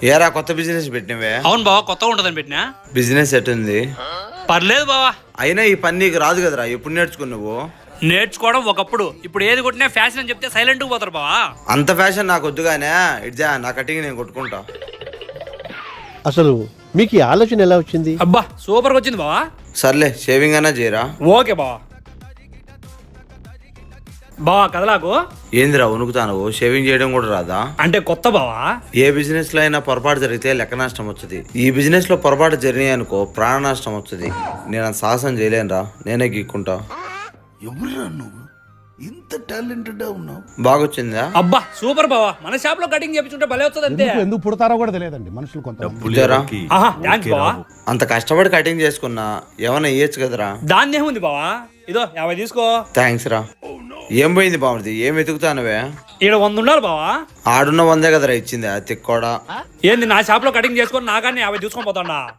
ఏరా కొత్త బిజినెస్ పెట్టినవే? అవును బావా, కొత్తగా ఉంటుందని పెట్టినా. బిజినెస్ ఎట్టుంది? పర్లేదు బావా. అయినా ఈ పని నీకు రాదు కదరా, ఎప్పుడు నేర్చుకున్నావు? నేర్చుకోవడం ఒకప్పుడు, ఇప్పుడు ఏది కొట్టినా ఫ్యాషన్ అని చెప్తే సైలెంట్గా పోతారు బావా. అంత ఫ్యాషన్ నాకు వద్దుగానే, ఇడ్జా నా కటింగ్ నేను కొట్టుకుంటా. అసలు మీకు ఈ ఆలోచన ఎలా వచ్చింది? అబ్బా సూపర్గా వచ్చింది బావా. సర్లే షేవింగ్ అన్నా చేయరా. ఓకే బావా. బావా కదలాకు. ఏందిరా ఉనుకుతాను? షేవింగ్ చేయడం కూడా రాదా? అంటే కొత్త బావా. ఏ బిజినెస్ లో అయినా పొరపాటు జరిగితే లెక్క నష్టం వచ్చుది. ఈ బిజినెస్ లో పొరపాటు జరిగినాయి అనుకో ప్రాణ నష్టం వచ్చుది. నేను అంత సాహసం చేయలేనురా, నేనే గీక్కుంటా. ఎవరురా నువ్వు? ఇంత టాలెంటెడ్ ఉన్నావు. బాగొచ్చిందా? అబ్బా సూపర్ బావా, మన షాప్ లో కటింగ్ చేపించుంటే భలే వస్తుంది అంతే. ఎందుకు పుడతారో కూడా తెలియదండి మనుషులు కొంత. ఇచ్చారా? ఆహా థ్యాంక్స్ బావా. అంత కష్టపడి కటింగ్ చేసుకున్నా ఏమన్నా ఇయ్యచ్చు కదరా. దాన్ని ఏముంది బావా, ఇదో 50 తీసుకో. థ్యాంక్స్ రా. ఏం పోయింది బాగుంది? ఏం వెతుకుతానవే? ఈడ 100 ఉండాలి బావా. ఆడున్న 100 కదరా ఇచ్చింది, అది తిక్కోడా. ఏంది నా షాప్ లో కటింగ్ చేసుకొని నాగాన్ని 50 తీసుకొని పోతాడా?